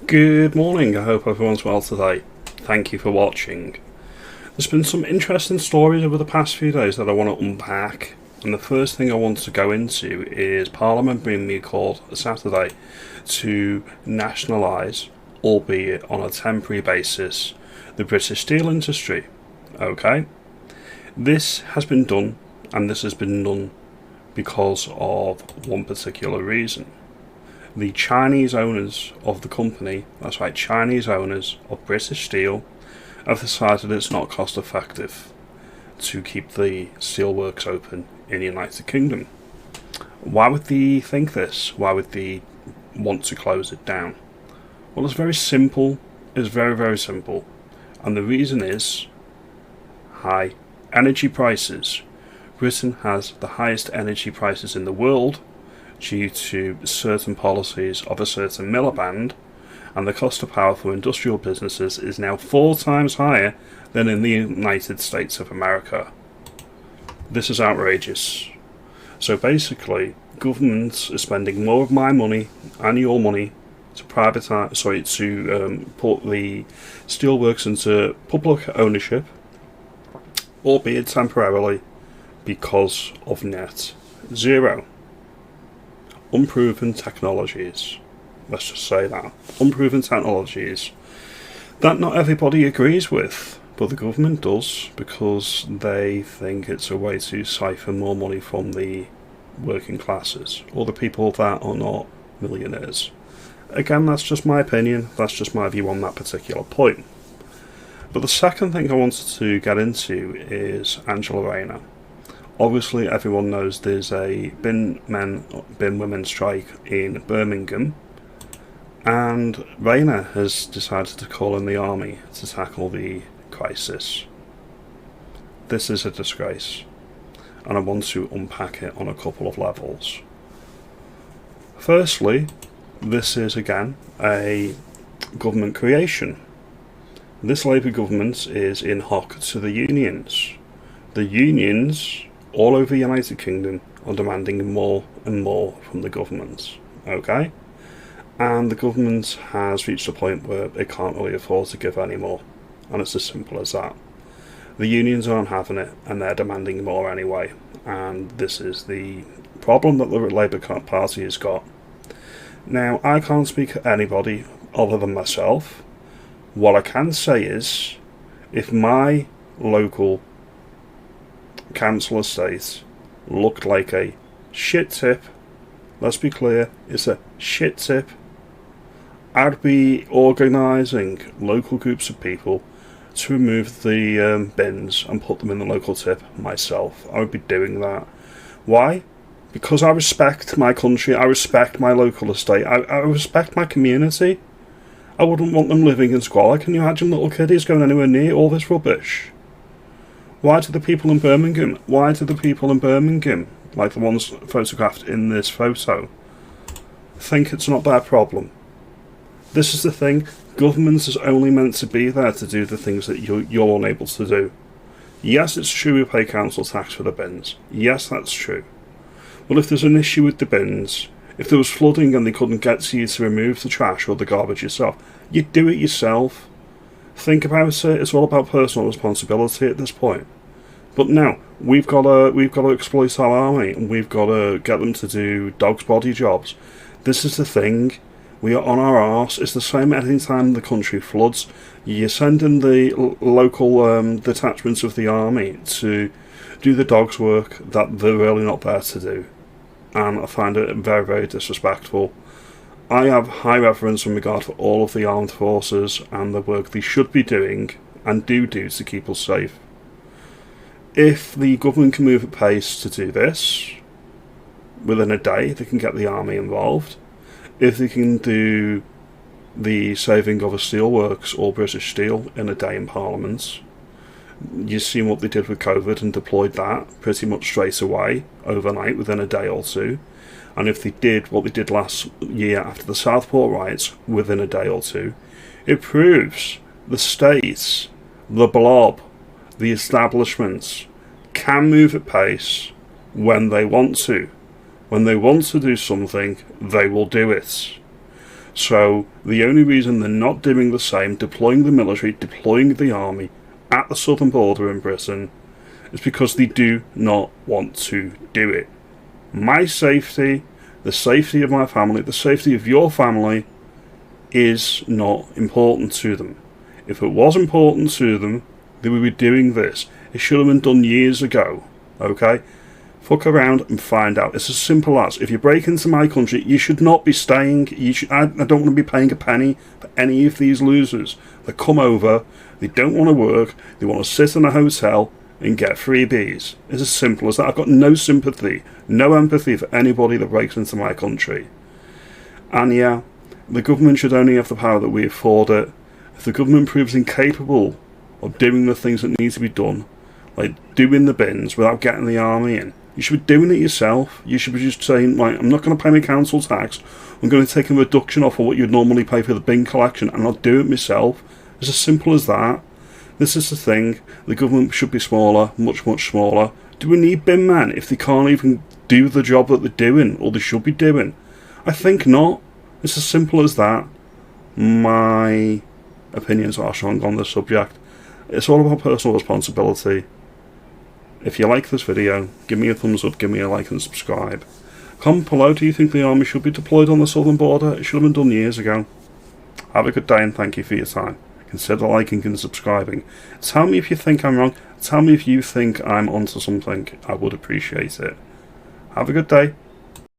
Good morning, I hope everyone's well today. Thank you for watching. There's been some interesting stories over the past few days that I want to unpack, and the first thing I want to go into is Parliament being recalled Saturday to nationalise, albeit on a temporary basis, the British steel industry. Okay? This has been done, and this has been done because of one particular reason. The Chinese owners of the company, that's right, Chinese owners of British Steel, have decided it's not cost effective to keep the steelworks open in the United Kingdom. Why would they think this? Why would they want to close it down? Well, it's very simple. It's very, very simple. And the reason is high energy prices. Britain has the highest energy prices in the world due to certain policies of a certain Miliband, and the cost of power for industrial businesses is now 4 times higher than in the United States of America. This is outrageous. So basically, governments are spending more of my money and your money to put the steelworks into public ownership, albeit temporarily, because of net zero. Unproven technologies. Let's just say that. Unproven technologies that not everybody agrees with, but the government does because they think it's a way to siphon more money from the working classes or the people that are not millionaires. Again, that's just my opinion, that's just my view on that particular point. But the second thing I wanted to get into is Angela Rayner. Obviously, everyone knows there's a bin women strike in Birmingham, and Rayner has decided to call in the army to tackle the crisis. This is a disgrace, and I want to unpack it on a couple of levels. Firstly, this is again a government creation. This Labour government is in hock to the unions. The unions all over the United Kingdom are demanding more and more from the government, okay? And the government has reached a point where it can't really afford to give any more, and it's as simple as that. The unions aren't having it, and they're demanding more anyway, and this is the problem that the Labour Party has got. Now, I can't speak for anybody other than myself. What I can say is, if my local council estate looked like a shit tip, let's be clear, it's a shit tip, I'd be organising local groups of people to remove the bins and put them in the local tip myself. I would be doing that. Why? Because I respect my country, I respect my local estate, I respect my community. I wouldn't want them living in squalor. Can you imagine little kiddies going anywhere near all this rubbish? Why do the people in Birmingham, like the ones photographed in this photo, think it's not their problem? This is the thing, government is only meant to be there to do the things that you're unable to do. Yes, it's true we pay council tax for the bins. Yes, that's true. But if there's an issue with the bins, if there was flooding and they couldn't get to you to remove the trash or the garbage yourself, you'd do it yourself. Think about it, it's all about personal responsibility at this point. But now, we've got to exploit our army, and we've got to get them to do dog's body jobs. This is the thing, we are on our arse. It's the same any time the country floods. You send in the local detachments of the army to do the dog's work that they're really not there to do. And I find it very, very disrespectful. I have high reverence and regard for all of the armed forces and the work they should be doing and do to keep us safe. If the government can move at pace to do this, within a day they can get the army involved. If they can do the saving of a steelworks or British Steel in a day in Parliament, you've seen what they did with COVID and deployed that pretty much straight away, overnight, within a day or two. And if they did what they did last year after the Southport riots within a day or two, it proves the states, the blob, the establishments can move at pace when they want to. When they want to do something, they will do it. So the only reason they're not doing the same, deploying the military, deploying the army at the southern border in Britain, is because they do not want to do it. My safety, the safety of my family, the safety of your family is not important to them. If it was important to them, they would be doing this. It should have been done years ago. Okay? Fuck around and find out. It's as simple as, if you break into my country, you should not be staying. I don't want to be paying a penny for any of these losers that come over, they don't want to work, they want to sit in a hotel and get freebies. It's as simple as that. I've got no sympathy, no empathy for anybody that breaks into my country. And yeah, the government should only have the power that we afford it. If the government proves incapable of doing the things that need to be done, like doing the bins without getting the army in, you should be doing it yourself. You should be just saying, like, I'm not going to pay my council tax, I'm going to take a reduction off of what you'd normally pay for the bin collection, and I'll do it myself. It's as simple as that. This is the thing. The government should be smaller, much, much smaller. Do we need bin men if they can't even do the job that they're doing, or they should be doing? I think not. It's as simple as that. My opinions are strong on this subject. It's all about personal responsibility. If you like this video, give me a thumbs up, give me a like and subscribe. Comment below, do you think the army should be deployed on the southern border? It should have been done years ago. Have a good day and thank you for your time. Consider liking and subscribing. Tell me if you think I'm wrong. Tell me if you think I'm onto something. I would appreciate it. Have a good day.